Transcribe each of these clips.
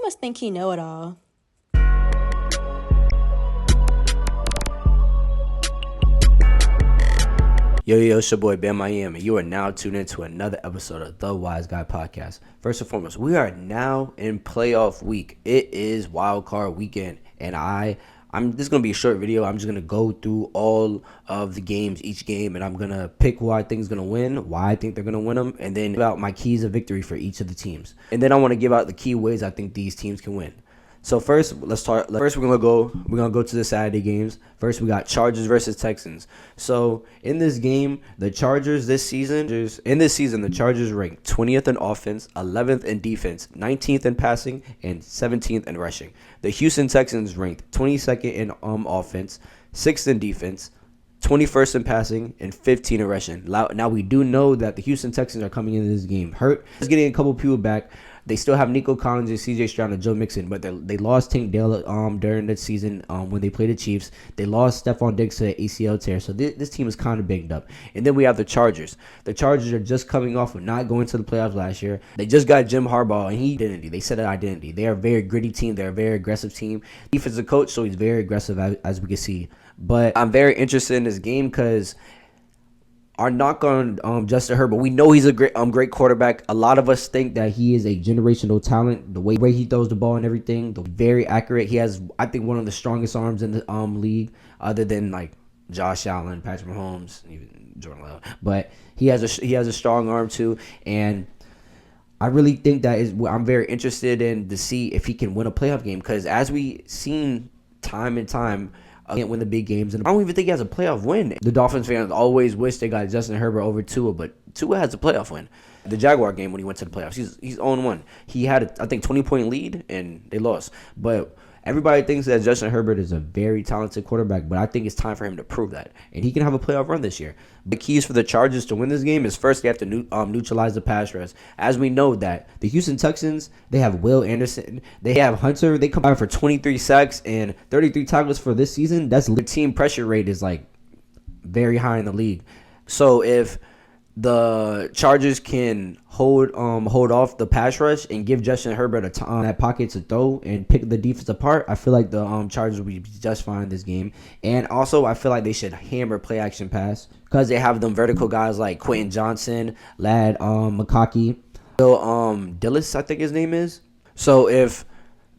must think he know it all. Yo, it's your boy Ben Miami. You are now tuned into another episode of the Wise Guy Podcast. First and foremost, we are now in playoff week. It is Wildcard weekend, and this is gonna be a short video. I'm just gonna go through all of the games, each game, and I'm gonna pick who I think is gonna win, why I think they're gonna win them, and then give out my keys of victory for each of the teams. And then I want to give out the key ways I think these teams can win. So first, let's start. First, we're gonna go to the Saturday games. First, we got Chargers versus Texans. So in this game, the Chargers the Chargers ranked 20th in offense, 11th in defense, 19th in passing, and 17th in rushing. The Houston Texans ranked 22nd in offense, 6th in defense, 21st in passing, and 15th in rushing. Now we do know that the Houston Texans are coming into this game hurt. Just getting a couple people back. They still have Nico Collins and C.J. Stroud and Joe Mixon, but they lost Tank Dell during the season when they played the Chiefs. They lost Stephon Diggs to the ACL tear, so this team is kind of banged up. And then we have the Chargers. The Chargers are just coming off of not going to the playoffs last year. They just got Jim Harbaugh, and they set an identity. They are a very gritty team. They're a very aggressive team. Defensive coach, so he's very aggressive, as we can see. But I'm very interested in this game because our knock on Justin Herbert, we know he's a great quarterback. A lot of us think that he is a generational talent. The way he throws the ball and everything, very accurate. He has, I think, one of the strongest arms in the league, other than like Josh Allen, Patrick Mahomes, even Jordan Love. But he has a strong arm too, and I really think I'm very interested in to see if he can win a playoff game, because as we seen time and time, can't win the big games, and I don't even think he has a playoff win. The Dolphins fans always wish they got Justin Herbert over Tua, but Tua has a playoff win. The Jaguar game when he went to the playoffs, he's 0-1. He had I think 20-point lead and they lost. But everybody thinks that Justin Herbert is a very talented quarterback, but I think it's time for him to prove that, and he can have a playoff run this year. The keys for the Chargers to win this game is first they have to neutralize the pass rush. As we know that the Houston Texans, they have Will Anderson, they have Hunter. They combined for 23 sacks and 33 tackles for this season. That's the team pressure rate is like very high in the league. So if the Chargers can hold off the pass rush and give Justin Herbert that pocket to throw and pick the defense apart, I feel like the Chargers will be just fine in this game. And also, I feel like they should hammer play action pass because they have them vertical guys like Quentin Johnson, Lad McConkey, Dillis, I think his name is. So if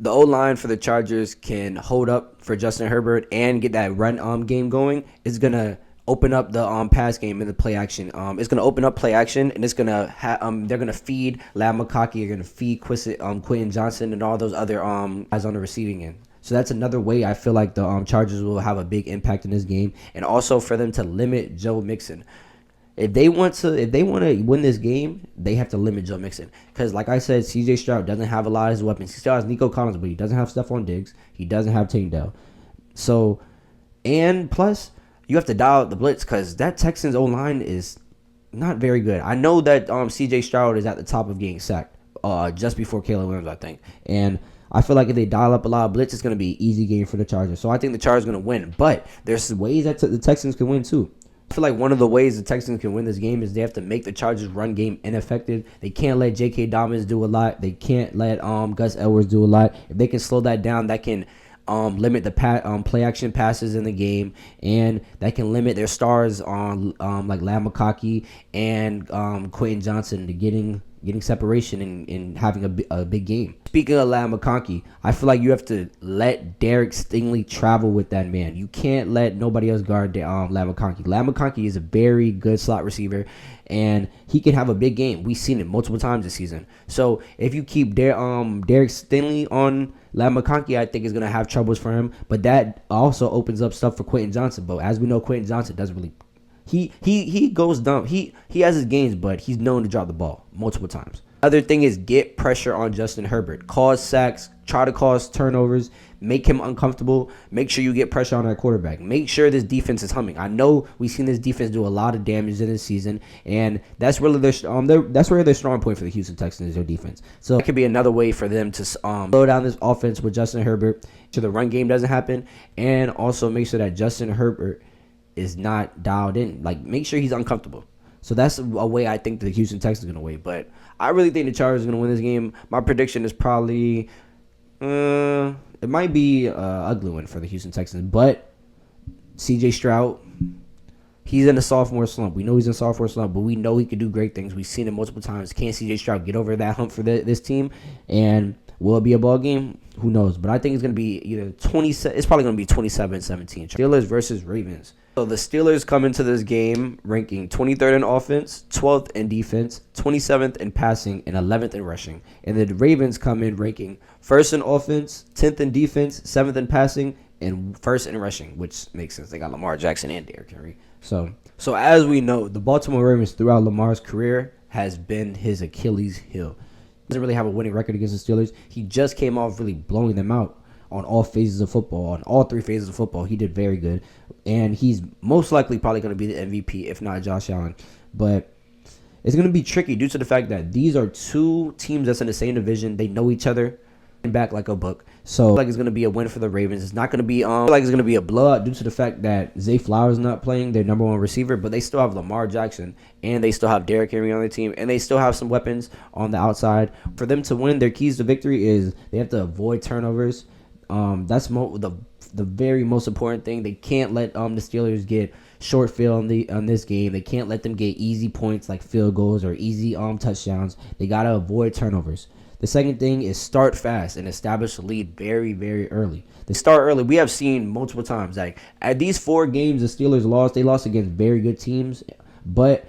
the O-line for the Chargers can hold up for Justin Herbert and get that run game going, it's gonna open up the pass game in the play action. It's gonna open up play action, and it's gonna they're gonna feed Lad McConkey, they're gonna feed Quentin Johnson and all those other guys on the receiving end. So that's another way I feel like the Chargers will have a big impact in this game, and also for them to limit Joe Mixon. If they want to win this game, they have to limit Joe Mixon, because like I said, C.J. Stroud doesn't have a lot of his weapons. He still has Nico Collins, but he doesn't have Stephon Diggs. He doesn't have Tank Dell. So, and plus, you have to dial out the blitz because that Texans O-line is not very good. I know that C.J. Stroud is at the top of getting sacked just before Caleb Williams, I think. And I feel like if they dial up a lot of blitz, it's going to be an easy game for the Chargers. So I think the Chargers are going to win. But there's ways that the Texans can win too. I feel like one of the ways the Texans can win this game is they have to make the Chargers' run game ineffective. They can't let J.K. Dobbins do a lot. They can't let Gus Edwards do a lot. If they can slow that down, that can limit the play action passes in the game, and that can limit their stars on like Lad McConkey and Quentin Johnson to getting separation and having a big game. Speaking of Lad McConkey, I feel like you have to let Derek Stingley travel with that man. You can't let nobody else guard Lad McConkey. Lad McConkey is a very good slot receiver, and he can have a big game. We've seen it multiple times this season. So if you keep Derek Stingley on Lad McConkey, I think is going to have troubles for him. But that also opens up stuff for Quentin Johnson. But as we know, Quentin Johnson doesn't really He goes dumb. He has his games, but he's known to drop the ball multiple times. Other thing is get pressure on Justin Herbert. Cause sacks, try to cause turnovers, make him uncomfortable. Make sure you get pressure on that quarterback. Make sure this defense is humming. I know we've seen this defense do a lot of damage in this season, and that's really that's where their strong point for the Houston Texans is their defense. So that could be another way for them to slow down this offense with Justin Herbert, so the run game doesn't happen, and also make sure that Justin Herbert is not dialed in. Like, make sure he's uncomfortable. So that's a way I think the Houston Texans are going to win. But I really think the Chargers are going to win this game. My prediction is probably It might be an ugly one for the Houston Texans, but C.J. Stroud, he's in a sophomore slump. We know he's in a sophomore slump, but we know he can do great things. We've seen it multiple times. Can C.J. Stroud get over that hump for this team? And will it be a ball game? Who knows? But I think it's going to be either 20. It's probably going to be 27-17. Steelers versus Ravens. So the Steelers come into this game ranking 23rd in offense, 12th in defense, 27th in passing, and 11th in rushing. And the Ravens come in ranking 1st in offense, 10th in defense, 7th in passing, and 1st in rushing, which makes sense. They got Lamar Jackson and Derrick Henry. So as we know, the Baltimore Ravens throughout Lamar's career has been his Achilles heel. He doesn't really have a winning record against the Steelers. He just came off really blowing them out on all phases of football. On all 3 phases of football, he did very good. And he's most likely probably going to be the MVP, if not Josh Allen. But it's going to be tricky due to the fact that these are 2 teams that's in the same division. They know each other back like a book. So it's going to be a win for the Ravens. It's not going to be it's going to be a blowout due to the fact that Zay Flowers is not playing, their number 1 receiver, but they still have Lamar Jackson and they still have Derrick Henry on their team, and they still have some weapons on the outside. For them to win, their keys to victory is they have to avoid turnovers. That's the very most important thing. They can't let the Steelers get short field on this game. They can't let them get easy points like field goals or easy touchdowns. They gotta avoid turnovers. The second thing is start fast and establish a lead very, very early. They start early. We have seen multiple times like at these 4 games the Steelers lost. They lost against very good teams, but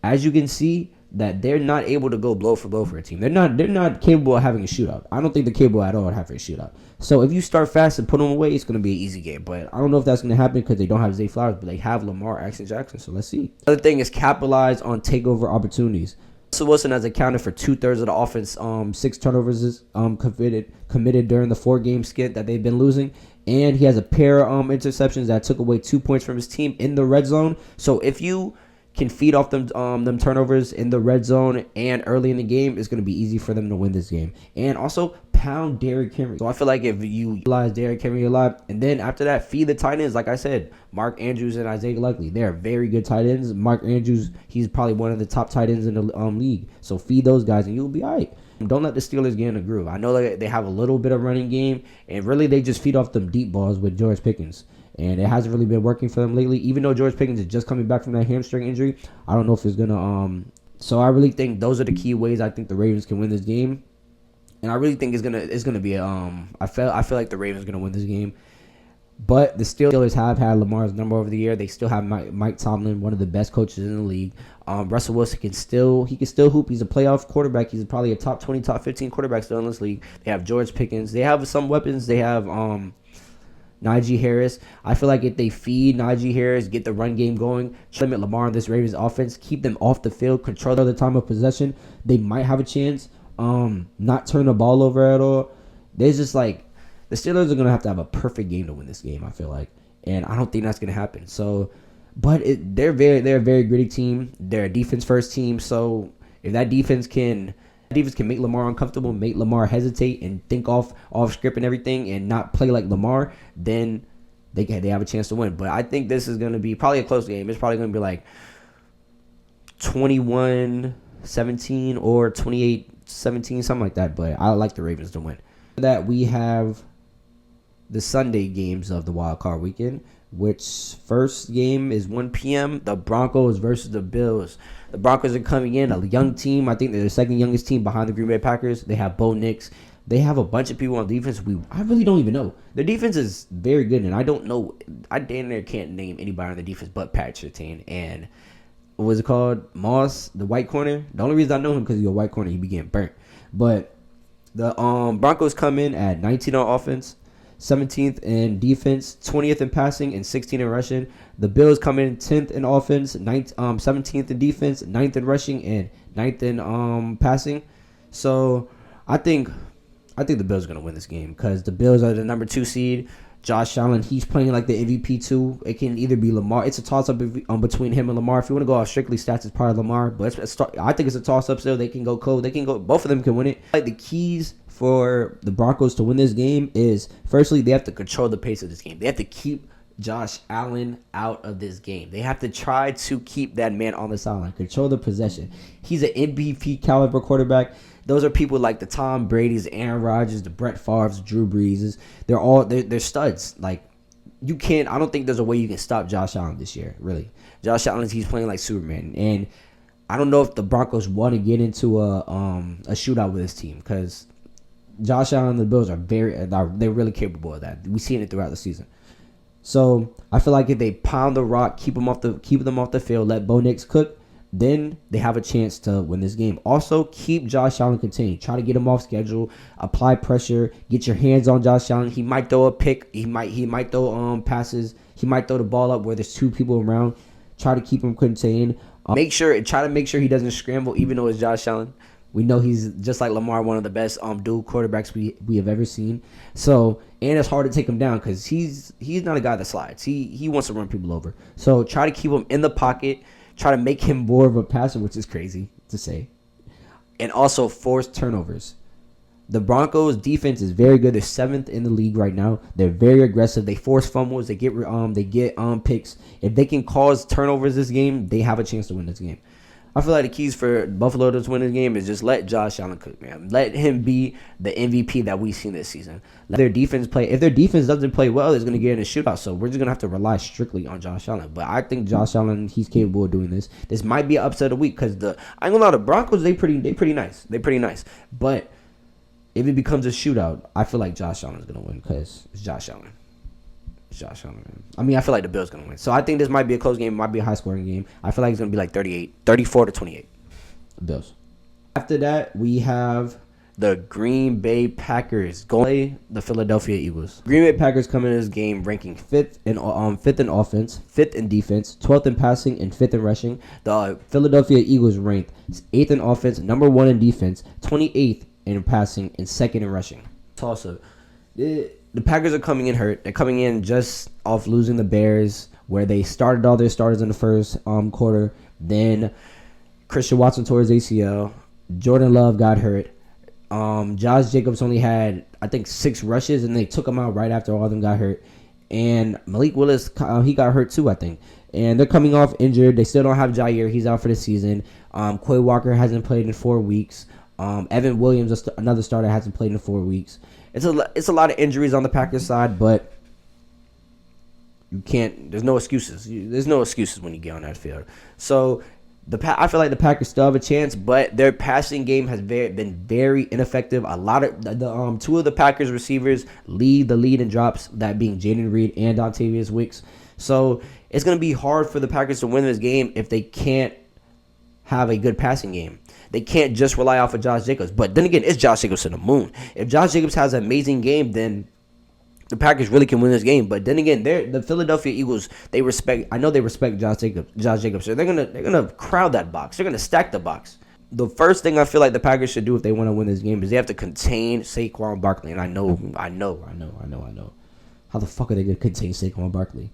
as you can see, that they're not able to go blow for blow for a team. They're not capable of having a shootout. I don't think they're capable at all of having a shootout. So if you start fast and put them away, it's going to be an easy game. But I don't know if that's going to happen because they don't have Zay Flowers, but they have Lamar Jackson. So let's see. Another thing is capitalize on takeover opportunities. Russell Wilson has accounted for 2/3 of the offense. 6 turnovers is committed during the 4-game skid that they've been losing. And he has a pair of interceptions that took away 2 points from his team in the red zone. So if you can feed off them turnovers in the red zone and early in the game, it's going to be easy for them to win this game. And also pound Derrick Henry. So I feel like if you utilize Derrick Henry a lot, and then after that, feed the tight ends. Like I said, Mark Andrews and Isaiah Likely, they're very good tight ends. Mark Andrews, he's probably one of the top tight ends in the league. So feed those guys and you'll be all right. Don't let the Steelers get in a groove. I know that they have a little bit of running game, and really they just feed off them deep balls with George Pickens. And it hasn't really been working for them lately. Even though George Pickens is just coming back from that hamstring injury, I don't know if it's gonna. So I really think those are the key ways I think the Ravens can win this game. And I really think it's gonna be I feel like the Ravens are gonna win this game. But the Steelers have had Lamar's number over the year. They still have Mike Tomlin, one of the best coaches in the league. Russell Wilson can still hoop. He's a playoff quarterback. He's probably a top 20, top 15 quarterback still in this league. They have George Pickens. They have some weapons. They have Najee Harris. I feel like if they feed Najee Harris, get the run game going, limit Lamar in this Ravens offense, keep them off the field, control the time of possession, they might have a chance. Not turn the ball over at all. There's just like the Steelers are gonna have to have a perfect game to win this game. I feel like, and I don't think that's gonna happen. So, but they're a very gritty team. They're a defense first team. So if that defense can make Lamar uncomfortable, make Lamar hesitate and think off script and everything and not play like Lamar, then they have a chance to win. But I think this is going to be probably a close game. It's probably going to be like 21-17 or 28-17, something like that. But I like the Ravens to win. After that, we have the Sunday games of the Wildcard weekend, which first game is 1 p.m. The Broncos versus the Bills. The Broncos are coming in, a young team. I think they're the second youngest team behind the Green Bay Packers. They have Bo Nix. They have a bunch of people on defense. I really don't even know. Their defense is very good, and I don't know. I damn near can't name anybody on the defense but Pat Surtain and what was it called? Moss, the white corner. The only reason I know him because he's a white corner. He be getting burnt. But the Broncos come in at 19 on offense, 17th in defense, 20th in passing, and 16th in rushing. The Bills come in 10th in offense, 17th in defense, 9th in rushing, and 9th in passing. So I think the Bills are going to win this game because the Bills are the number 2 seed. Josh Allen, he's playing like the MVP too. It can either be Lamar. It's a toss-up between him and Lamar. If you want to go off strictly stats, it's probably Lamar. But I think it's a toss-up still. They can go cold. They can go. Both of them can win it. Like the keys for the Broncos to win this game is, firstly, they have to control the pace of this game. They have to keep Josh Allen out of this game. They have to try to keep that man on the sideline, control the possession. He's an MVP caliber quarterback. Those are people like the Tom Brady's, Aaron Rodgers, the Brett Favre's, Drew Brees. They're studs. Like, you can't. I don't think there's a way you can stop Josh Allen this year. Really, Josh Allen, he's playing like Superman, and I don't know if the Broncos want to get into a shootout with his team, because Josh Allen and the Bills they're really capable of that. We've seen it throughout the season. So I feel like if they pound the rock, keep them off the field, let Bo Nix cook, then they have a chance to win this game. Also, keep Josh Allen contained. Try to get him off schedule. Apply pressure. Get your hands on Josh Allen. He might throw a pick. He might throw passes. He might throw the ball up where there's two people around. Try to keep him contained. Try to make sure he doesn't scramble, even though it's Josh Allen. We know he's just like Lamar, one of the best dual quarterbacks we have ever seen. So, and it's hard to take him down because he's not a guy that slides. He wants to run people over. So try to keep him in the pocket. Try to make him more of a passer, which is crazy to say. And also force turnovers. The Broncos defense is very good. They're 7th in the league right now. They're very aggressive. They force fumbles. They get picks. If they can cause turnovers this game, they have a chance to win this game. I feel like the keys for Buffalo to win this game is just let Josh Allen cook, man. Let him be the MVP that we've seen this season. Let their defense play. If their defense doesn't play well, it's going to get in a shootout. So we're just going to have to rely strictly on Josh Allen. But I think Josh Allen, he's capable of doing this. This might be an upset of the week because I ain't gonna lie, the Broncos, they pretty nice. They pretty nice. But if it becomes a shootout, I feel like Josh Allen's going to win because it's Josh Allen. Josh Allen, man. I mean, I feel like the Bills going to win. So I think this might be a close game. It might be a high-scoring game. I feel like it's going to be like 34-28. Bills. After that, we have the Green Bay Packers going the Philadelphia Eagles. Green Bay Packers come into this game ranking 5th in offense, 5th in defense, 12th in passing, and 5th in rushing. The Philadelphia Eagles ranked 8th in offense, number 1 in defense, 28th in passing, and 2nd in rushing. Toss-up. The Packers are coming in hurt. They're coming in just off losing the Bears, where they started all their starters in the first quarter. Then Christian Watson tore his ACL. Jordan Love got hurt. Josh Jacobs only had, I think, 6 rushes, and they took him out right after all of them got hurt. And Malik Willis, he got hurt too, I think. And they're coming off injured. They still don't have Jair. He's out for the season. Quay Walker hasn't played in 4 weeks. Evan Williams, another starter, hasn't played in 4 weeks. It's a lot of injuries on the Packers side, but you can't. There's no excuses. There's no excuses when you get on that field. So I feel like the Packers still have a chance, but their passing game has been very ineffective. A lot of the 2 of the Packers receivers lead the lead in drops, that being Jaden Reed and Dontavius Wicks. So it's going to be hard for the Packers to win this game if they can't have a good passing game. They can't just rely off of Josh Jacobs. But then again, it's Josh Jacobs to the moon. If Josh Jacobs has an amazing game, then the Packers really can win this game. But then again, the Philadelphia Eagles, they respect Josh Jacobs. So they're gonna crowd that box. They're gonna stack the box. The first thing I feel like the Packers should do if they want to win this game is they have to contain Saquon Barkley. And I know. How the fuck are they gonna contain Saquon Barkley?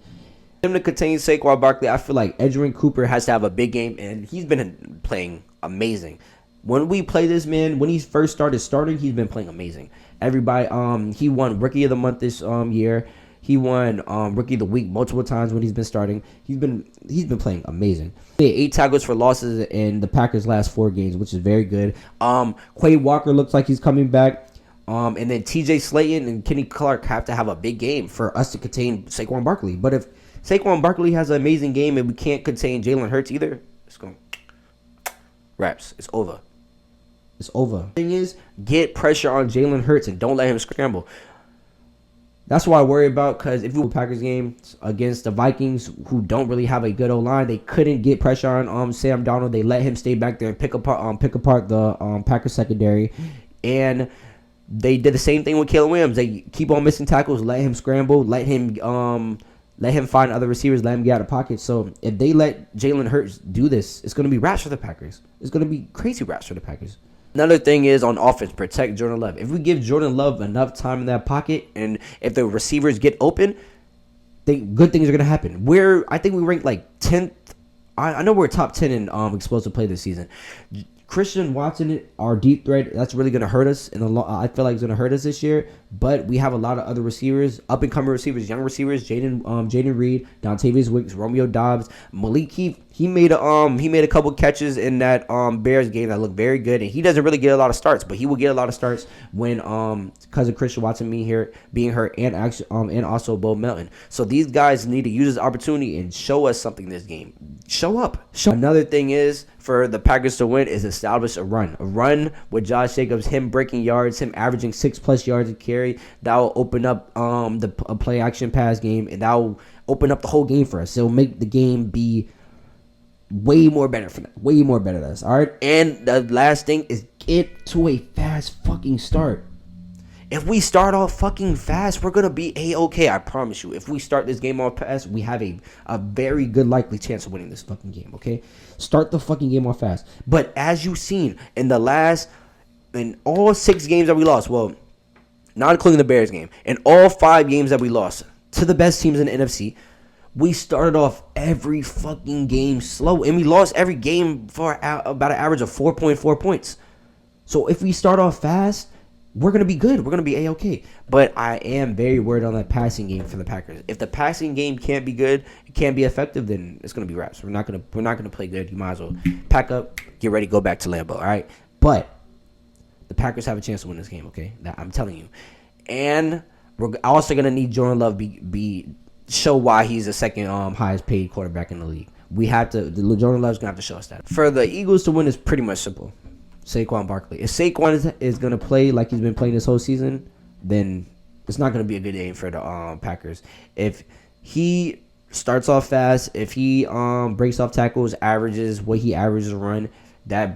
Him to contain Saquon Barkley, I feel like Edgerrin Cooper has to have a big game, and he's been playing amazing. When we play this man, when he first starting, he's been playing amazing. Everybody, he won Rookie of the Month this year. He won Rookie of the Week multiple times when he's been starting. He's been playing amazing. He had 8 tackles for losses in the Packers' last 4 games, which is very good. Quay Walker looks like he's coming back. And then T.J. Slayton and Kenny Clark have to have a big game for us to contain Saquon Barkley. But if Saquon Barkley has an amazing game and we can't contain Jalen Hurts either, it's going wraps. It's over. The thing is, get pressure on Jalen Hurts and don't let him scramble. That's what I worry about, because if you Packers game against the Vikings, who don't really have a good O-line, they couldn't get pressure on Sam Darnold. They let him stay back there and pick apart the Packers secondary, and they did the same thing with Caleb Williams. They keep on missing tackles, let him scramble, let him find other receivers, let him get out of pocket. So if they let Jalen Hurts do this, it's going to be raps for the Packers. It's going to be crazy raps for the Packers. Another thing is on offense, protect Jordan Love. If we give Jordan Love enough time in that pocket, and if the receivers get open, good things are going to happen. I think we ranked like 10th. I know we're top 10 in explosive play this season. Christian Watson, our deep threat, that's really going to hurt us. I feel like it's going to hurt us this year. But we have a lot of other receivers, up-and-coming receivers, young receivers, Jaden Reed, Dontavius Wicks, Romeo Doubs, Malik Heath. He made a couple catches in that Bears game that looked very good, and he doesn't really get a lot of starts, but he will get a lot of starts when because of Christian Watson being hurt, and actually and also Bo Melton. So these guys need to use this opportunity and show us something this game. Show up. Another thing is for the Packers to win is establish a run with Josh Jacobs, him breaking yards, him averaging 6+ yards a carry. That will open up the play action pass game, and that will open up the whole game for us. It'll make the game be way more better for them. Way more better than us. All right. And the last thing is get to a fast fucking start. If we start off fucking fast, we're going to be A-okay. I promise you. If we start this game off fast, we have a very good likely chance of winning this fucking game. Okay. Start the fucking game off fast. But as you've seen in all 6 games that we lost, well, not including the Bears game, in all 5 games that we lost to the best teams in the NFC, we started off every fucking game slow, and we lost every game for about an average of 4.4 points. So if we start off fast, we're going to be good. We're going to be A-okay. But I am very worried on that passing game for the Packers. If the passing game can't be good, it can't be effective, then it's going to be wraps. We're not going to play good. You might as well pack up, get ready, go back to Lambeau, all right? But the Packers have a chance to win this game, okay? I'm telling you. And we're also going to need Jordan Love show why he's the second highest paid quarterback in the league. We have to. Jordan Love's gonna have to show us that. For the Eagles to win is pretty much simple. Saquon Barkley. If Saquon is gonna play like he's been playing this whole season, then it's not gonna be a good game for the Packers. If he starts off fast, if he breaks off tackles, averages what he averages a run, that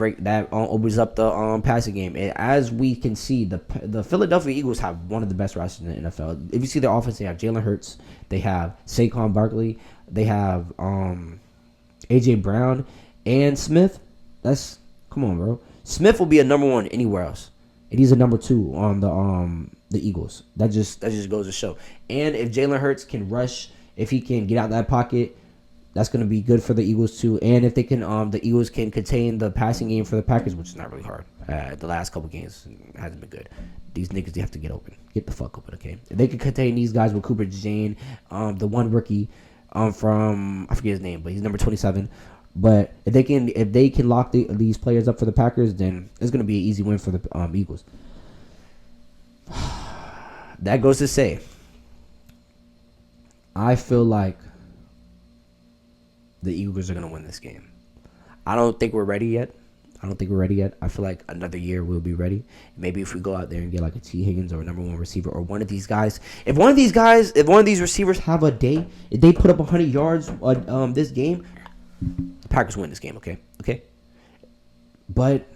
opens up the passing game. And as we can see, the Philadelphia Eagles have one of the best rosters in the NFL. If you see their offense, they have Jalen Hurts, they have Saquon Barkley, they have AJ Brown and Smith. Come on, bro. Smith will be a number 1 anywhere else, and he's a number 2 on the Eagles. That just goes to show. And if Jalen Hurts can rush, if he can get out that pocket, that's going to be good for the Eagles too. And if they can, the Eagles can contain the passing game for the Packers, which is not really hard. The last couple games hasn't been good. These niggas, they have to get open. Get the fuck open, okay? If they can contain these guys with Cooper Jane, the one rookie from, I forget his name, but he's number 27. But if they can lock these players up for the Packers, then it's going to be an easy win for the Eagles. That goes to say, I feel like the Eagles are going to win this game. I don't think we're ready yet. I feel like another year we'll be ready. Maybe if we go out there and get like a T. Higgins or a number 1 receiver or one of these guys. If one of these receivers have a day, if they put up 100 yards this game, the Packers win this game, okay? Okay? But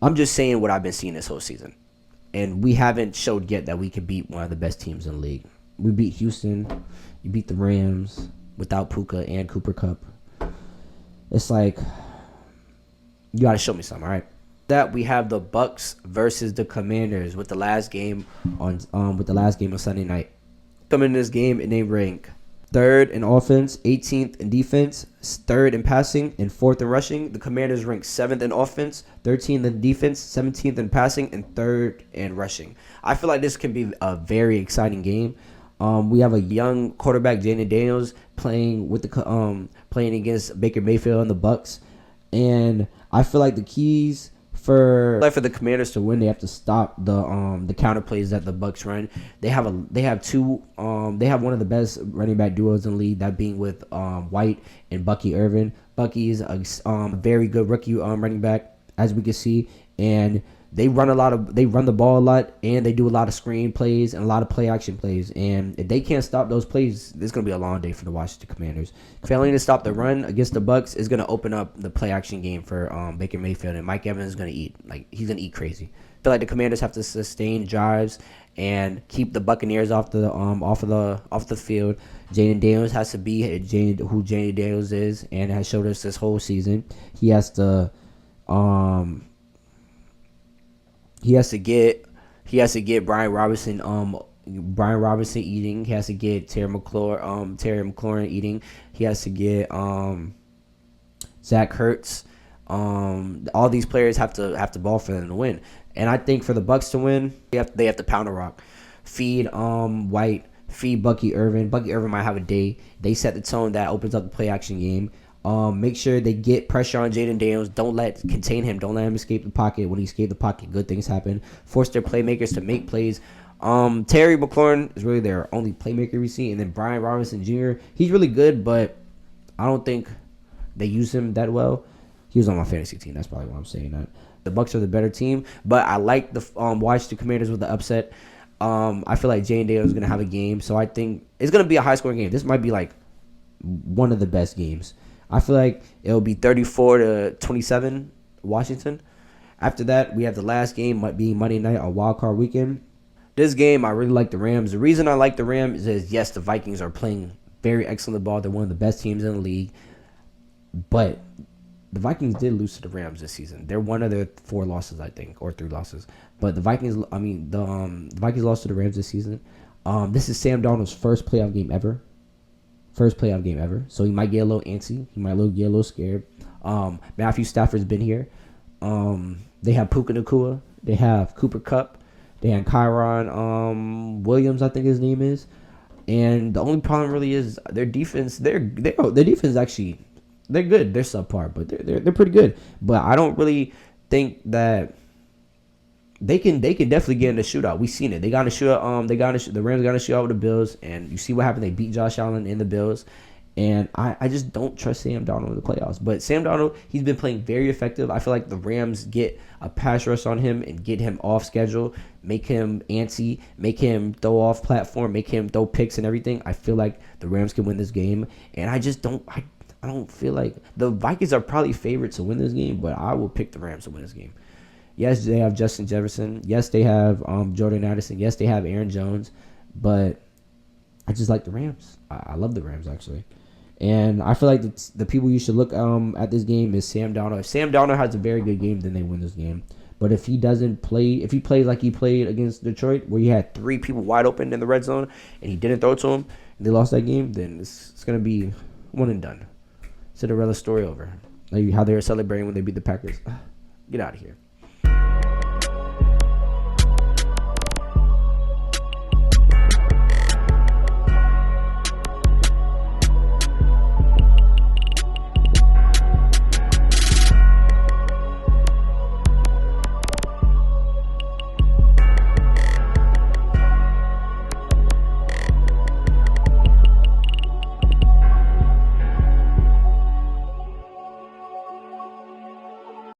I'm just saying what I've been seeing this whole season. And we haven't showed yet that we can beat one of the best teams in the league. We beat Houston. You beat the Rams without Puka and Cooper Kupp. It's like, you got to show me something, all right? That we have the Bucks versus the Commanders with the last game on Sunday night. Coming in this game, and they rank 3rd in offense, 18th in defense, 3rd in passing, and 4th in rushing. The Commanders rank 7th in offense, 13th in defense, 17th in passing, and 3rd in rushing. I feel like this can be a very exciting game. We have a young quarterback, Jaden Daniels, playing against Baker Mayfield and the Bucks, and I feel like the keys for the Commanders to win, they have to stop the counter plays that the Bucks run. They have one of the best running back duos in the league, that being with White and Bucky Irvin. Bucky is a very good rookie running back, as we can see, and they run the ball a lot, and they do a lot of screen plays and a lot of play action plays. And if they can't stop those plays, it's gonna be a long day for the Washington Commanders. Failing to stop the run against the Bucks is gonna open up the play action game for Baker Mayfield, and Mike Evans is gonna eat. Like, he's gonna eat crazy. I feel like the Commanders have to sustain drives and keep the Buccaneers off the field. Jaden Daniels has to be who Jaden Daniels is, and has showed us this whole season. He has to get Brian Robinson eating. He has to get Terry McLaurin eating. He has to get Zach Ertz. All these players have to ball for them to win. And I think for the Bucks to win, they have to pound the rock, feed White, feed Bucky Irvin. Bucky Irvin might have a day. They set the tone that opens up the play action game. Make sure they get pressure on Jaden Daniels. Contain him. Don't let him escape the pocket. When he escapes the pocket, good things happen. Force their playmakers to make plays. Terry McLaurin is really their only playmaker we see, and then Brian Robinson Jr. He's really good, but I don't think they use him that well. He was on my fantasy team. That's probably why I'm saying that. The Bucks are the better team, but I like the Washington Commanders with the upset. I feel like Jane Daniels is gonna have a game, so I think it's gonna be a high scoring game. This might be like one of the best games. I feel like it'll be 34-27 Washington. After that, we have the last game, might be Monday night on Wildcard weekend. This game, I really like the Rams. The reason I like the Rams is, yes, the Vikings are playing very excellent ball. They're one of the best teams in the league. But the Vikings did lose to the Rams this season. They're one of their 4 losses, I think, or 3 losses. But the Vikings lost to the Rams this season. This is Sam Darnold's first playoff game ever. So he might get a little antsy. He might get a little scared. Matthew Stafford's been here. They have Puka Nacua. They have Cooper Kupp. They have Kyron Williams, I think his name is. And the only problem really is their defense. Their defense actually, they're good. They're subpar, but they're pretty good. But I don't really think that they can definitely get in the shootout. We've seen it. They got in a shootout. The Rams got in a shootout with the Bills, and you see what happened. They beat Josh Allen in the Bills. And I just don't trust Sam Darnold in the playoffs. But Sam Darnold, he's been playing very effective. I feel like the Rams get a pass rush on him and get him off schedule, make him antsy, make him throw off platform, make him throw picks and everything. I feel like the Rams can win this game. And I just don't I don't feel like the Vikings are probably favorites to win this game, but I will pick the Rams to win this game. Yes, they have Justin Jefferson. Yes, they have Jordan Addison. Yes, they have Aaron Jones. But I just like the Rams. I love the Rams, actually. And I feel like the people you should look at this game is Sam Darnold. If Sam Darnold has a very good game, then they win this game. But if he doesn't play, if he plays like he played against Detroit, where he had 3 people wide open in the red zone and he didn't throw to him, and they lost that game, then it's going to be one and done. Cinderella story over. Like how they were celebrating when they beat the Packers. Get out of here.